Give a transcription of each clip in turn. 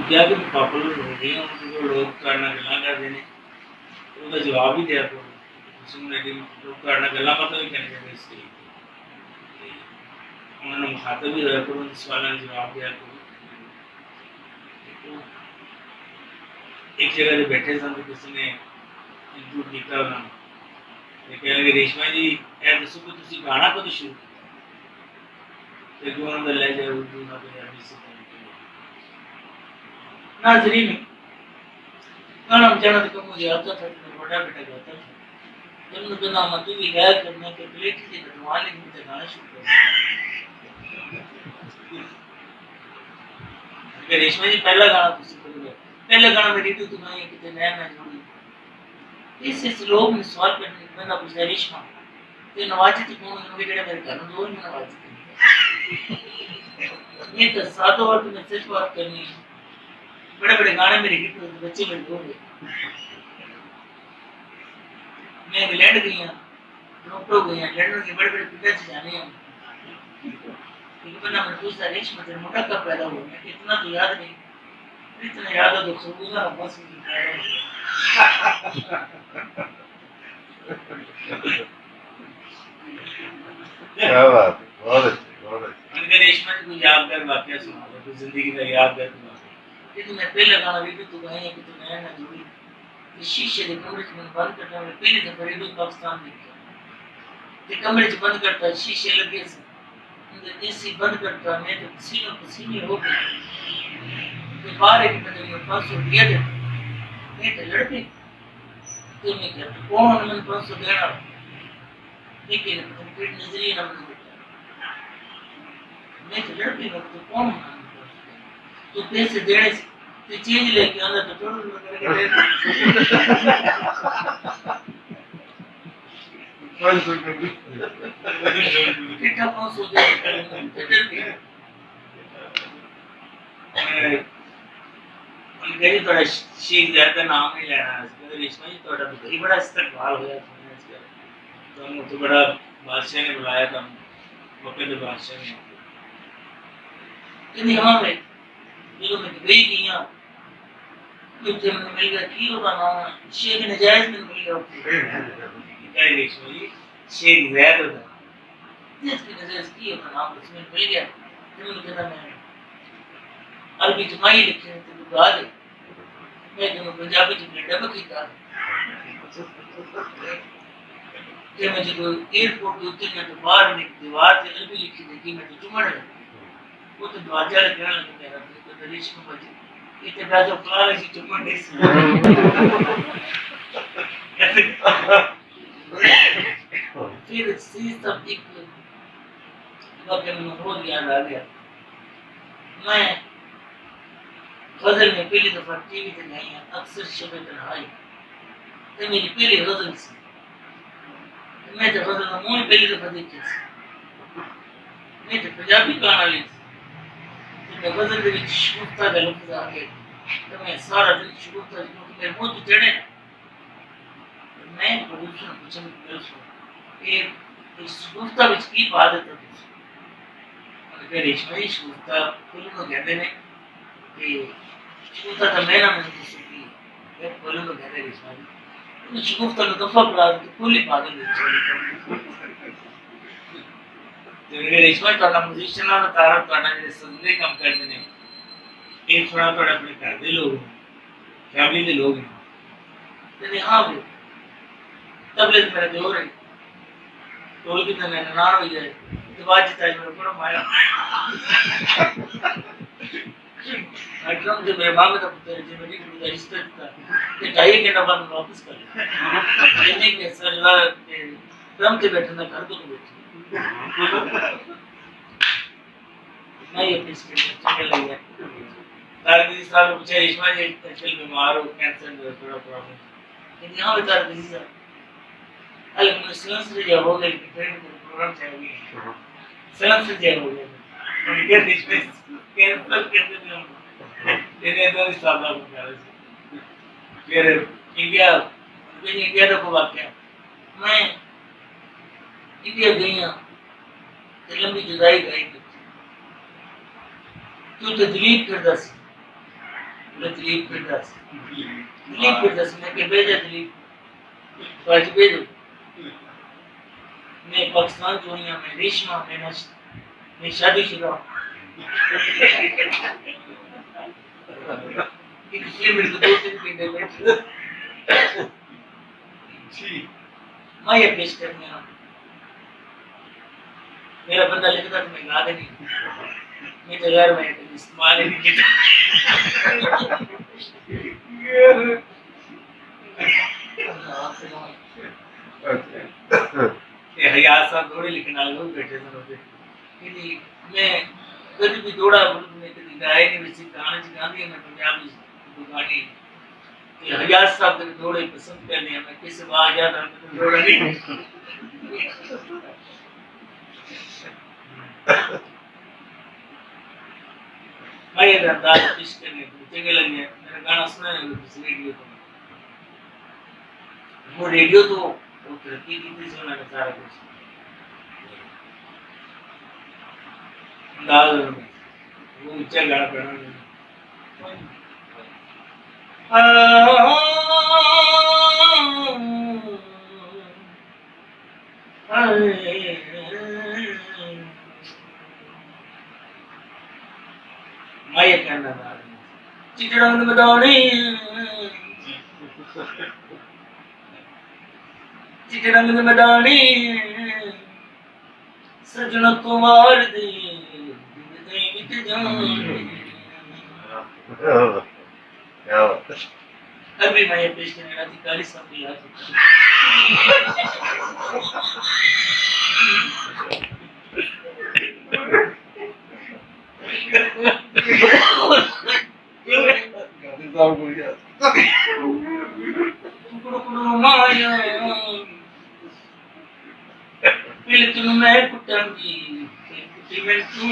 क्या कि पॉपुलर हो गई उनको लोग करना गल्लां करदे ने ਉਹਦਾ ਜਵਾਬ ਹੀ ਦਿਆ ਕਰੋ ਤੁਸੀਂ ਮੇਰੇ ਲੋਕ ਕਰਨਾ ਗੱਲਾਂ ਪਤਾ ਵੀ ਕਰਨੇ ਇਸ ਲਈ ਉਹਨਾਂ ਨੂੰ ਮੁਖਾਤਬ ਵੀ ਹੋਇਆ ਕਰੋ ਸਵਾਲਾਂ ਦੇ ਜਵਾਬ ਦਿਆ ਕਰੋ एक जगह से बैठे सन तो किसी ने इंटरव्यू किया उन्होंने कहने लगे रेशमा जी ए दसो कि तुसी गाना कदों शुरू किया ते उन्होंने ले जाए उर्दू ना पंजाबी से नाजरीन गाना बजाना तो मुझे आता था मैं बड़ा बेटा गाता था जब मैं कहना मैं तू भी गाया करना के प्लेट से नटवा ले मुझे गाना शुरू कर रेशमा जी पहला गाना तुसी पहले गाना मेरी तो तुम्हारी कितने नया मैं जोड़ी इस लोग ने सवाल करने मैंने पूछा रेशमा ते नवाजी तो कौन है मेरे मेरे घर में दो में नवाजी ये तो सातों बार तो मैं सच बात करनी बड़े बड़े गाने मेरे हिट हुए बच्चे मेरे दो गए मैं इंग्लैंड गई हूँ टोरंटो गई हूँ लंदन के बड़े बड़े पिता से जाने हैं क्योंकि मैंने पूछा रेशमा तेरा मोटा कब पैदा हुआ मैं कितना तो याद नहीं इतना याद है तो खरबूजा बस क्या बात है बहुत अच्छे अगर रेशमा जी कोई यादगार वाकया सुना दो तो जिंदगी का यादगार वाकया कि तुम्हें पहले गाना भी तो कहीं कि तुम नया ना जुड़ी इस शीशे के कमरे में बंद करना मैं पहली दफा रेडियो पाकिस्तान देखा ये कमरे में बंद करता शीशे लगे से एसी बंद करता मैं तो पसीने पसीने हो गए बाहर एक बंदे ने 500 दिया दे मैं तो लड़ गई तो मैं क्या कौन मैंने 500 देना लेकिन फिर नजरिए ना मैं तो लड़ गई तो कौन तो पैसे देने से तो चीज लेके आना तो थोड़ा करके दे कितना 500 दे उनके थोड़ा शेख ज़ाहिर का नाम नहीं लेना है रेशमा जी थोड़ा ही बड़ा इस्तकबाल होया तो हम तो बड़ा बादशाह ने बुलाया था वक्त बादशाह ने कि यहाँ पे ये मैं गई किया मुझे मिल गया की होगा नाम शेख नजायज में मिल गया क्या रेशमा जी शेख ज़ाहिर होता जिसकी नजायज की होगा नाम उसमें मिल गया तो मुझे कहना मैं अरबी जमाई लिखे हैं तो गा दे मैं तो पंजाबी में डब किया कि मैं जो एयरपोर्ट के उत्ते में तो बाहर में दीवार पे अरबी लिखी थी मैं तो चुमड़ वो तो दरवाजा लगना लग गया तो दरिश में बजे इतने राजा फ्लावर ऐसी चुमड़ नहीं फिर सी सब एक वक्त में बहुत याद आ गया मैं गजल में पहली दफा टीवी पे नहीं है अक्सर शबे तन्हाई तो मेरी पहली गजल से मैं तो गजल में मूल पहली दफा देखी मैं तो पंजाबी गाना ली तो मैं गजल के विच शगुफ्ता का लफ्ज आ गया तो मैं सारा दिन शगुफ्ता क्योंकि मेरे मुंह तो चढ़े मैं प्रोड्यूसर पूछा मैं ये इस शगुफ्ता विच की बात है तो रेशमा जी शगुफ्ता फिल्म को कहते हैं कि शगुफ्ता का मैंने मैंने किसी एक फिल्म को कहते हैं रेशमा जी तो शगुफ्ता का दफा पड़ा तो पूरी पागल हो तो रेशमा जी तो म्यूजिशियन और तारा करना जैसे संदे काम करते हैं एक थोड़ा थोड़ा अपने घर के लोग फैमिली के लोग हैं तो हाँ भी तबले से मेरा जोर है टोल की तो मैंने नान हो जाए तो बात जिता है मेरे को माया ड्रम जो मेरे मांग था पुत्र जो मेरी गुरु रिश्ता था कि चाहिए कि ना बंद वापस कर लेने के सरला के ड्रम के बैठना घर को बैठे मैं ये प्रिंसिपल चल रही है तारगी साहब पूछे रेशमा जी एक्चुअली बीमार हो कैंसर में थोड़ा प्रॉब्लम लेकिन यहाँ बता रही है अलग में सेंस से हो गए ट्रेनिंग प्रोग्राम चाहिए सेंस से हो गए उनके बीच में कैंसर के दिन तेरे इधर सादा कर फिर इंडिया तो को वाक्य मैं इंडिया गई हूँ ਤੇ ਲੰਬੀ ਜੁਦਾਈ ਗਈ ਤੂੰ ਤੇ ਦਲੀਪ ਫਿਰਦਾ ਸੀ ਦਲੀਪ ਫਿਰਦਾ ਸੀ ਮੈਂ ਕਿ भेजा दलीप आज भेजो मैं पाकिस्तान दुनिया में रेशमा मैं शादीशुदा इसलिए मेरे को 2-3 महीने में मैं ये पेश करने आया मेरा बंदा लिखता तो मैं गा देनी मैं तो यार मैं इस्तेमाल ही नहीं किया हयात साहब थोड़े लिखने वाले लोग बैठे थे कि मैं कभी भी दौड़ा मुल्क में कभी गाए नहीं वैसे गाने से गांधी मैं पंजाबी गाने कि हयात साहब के दौड़े पसंद करने मैं किस बात याद आ दौड़ा नहीं मैं ये अंदाज पेश करने चंगे लगे मेरा गाना सुना है रेडियो पर वो रेडियो तो तरक्की की थी सुना सारा कुछ अंदाज वो ऊंचा गाना पढ़ना मैं ये कहना था चिटड़ा में बताओ चिटरंग में मदानी सजना कुमार दे बित जान अभी मैं ये पेश करने वाली काली साहब याद माया फिर तुम मैं कुटांगी कुटी में तू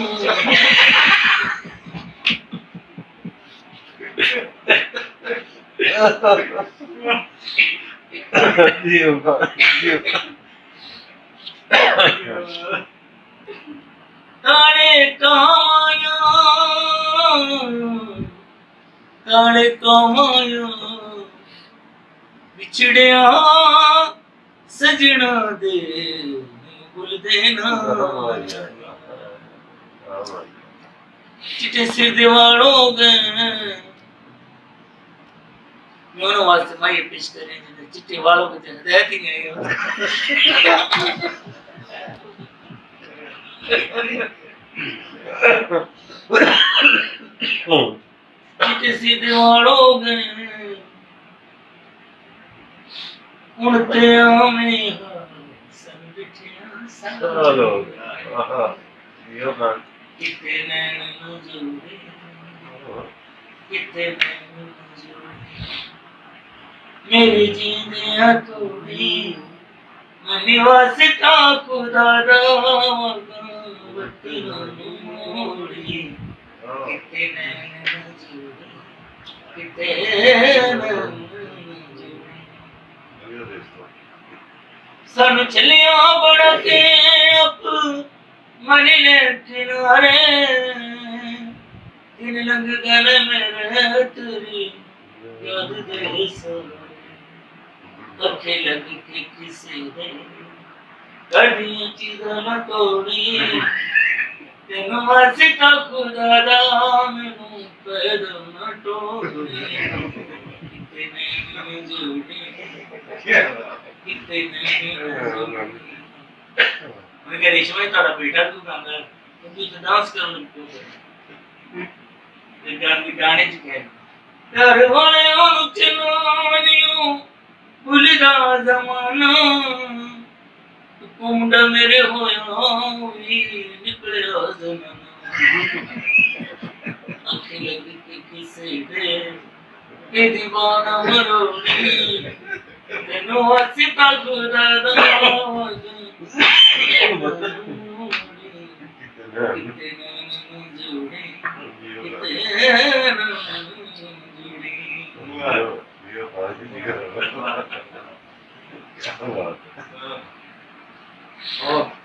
ताने कमाया बिछड़िया सजना दे भूल देना चिटे सिर दीवारों गए दोनों वास्ते मैं ये पेश करें चिट्टे वालों को हदायत ही नहीं चिट्टे सिर दीवारों गए उड़ते में चलो यो मान कितने नैन जुड़े कितने नैन जुड़े मेरी जींदियां तोड़ी निवासिता खुदा दावती मोड़ी कितने नैन जुड़े कितने नैन सन चलिया बड़ा के अप मनी ने किनारे दिन लंग गल मेरे तेरी याद दे अखे लग के किसी ने कड़ी चीज़ न तोड़ी तेन वासी का खुदा दा मैनू पैदा न तोड़ी कितने जुड़े मैं रेशमा ही तारा बेटा तू गाना है तू तो डांस कर ले ये गाने च कह प्यार वाले ओनु चलानियो भूलदा जमाना कुंडा मेरे होया भी निकलिया जमाना आंखें लग के किसे दे के दीवाना मरोड़ी तेनू अस्सी तक दादा Oh.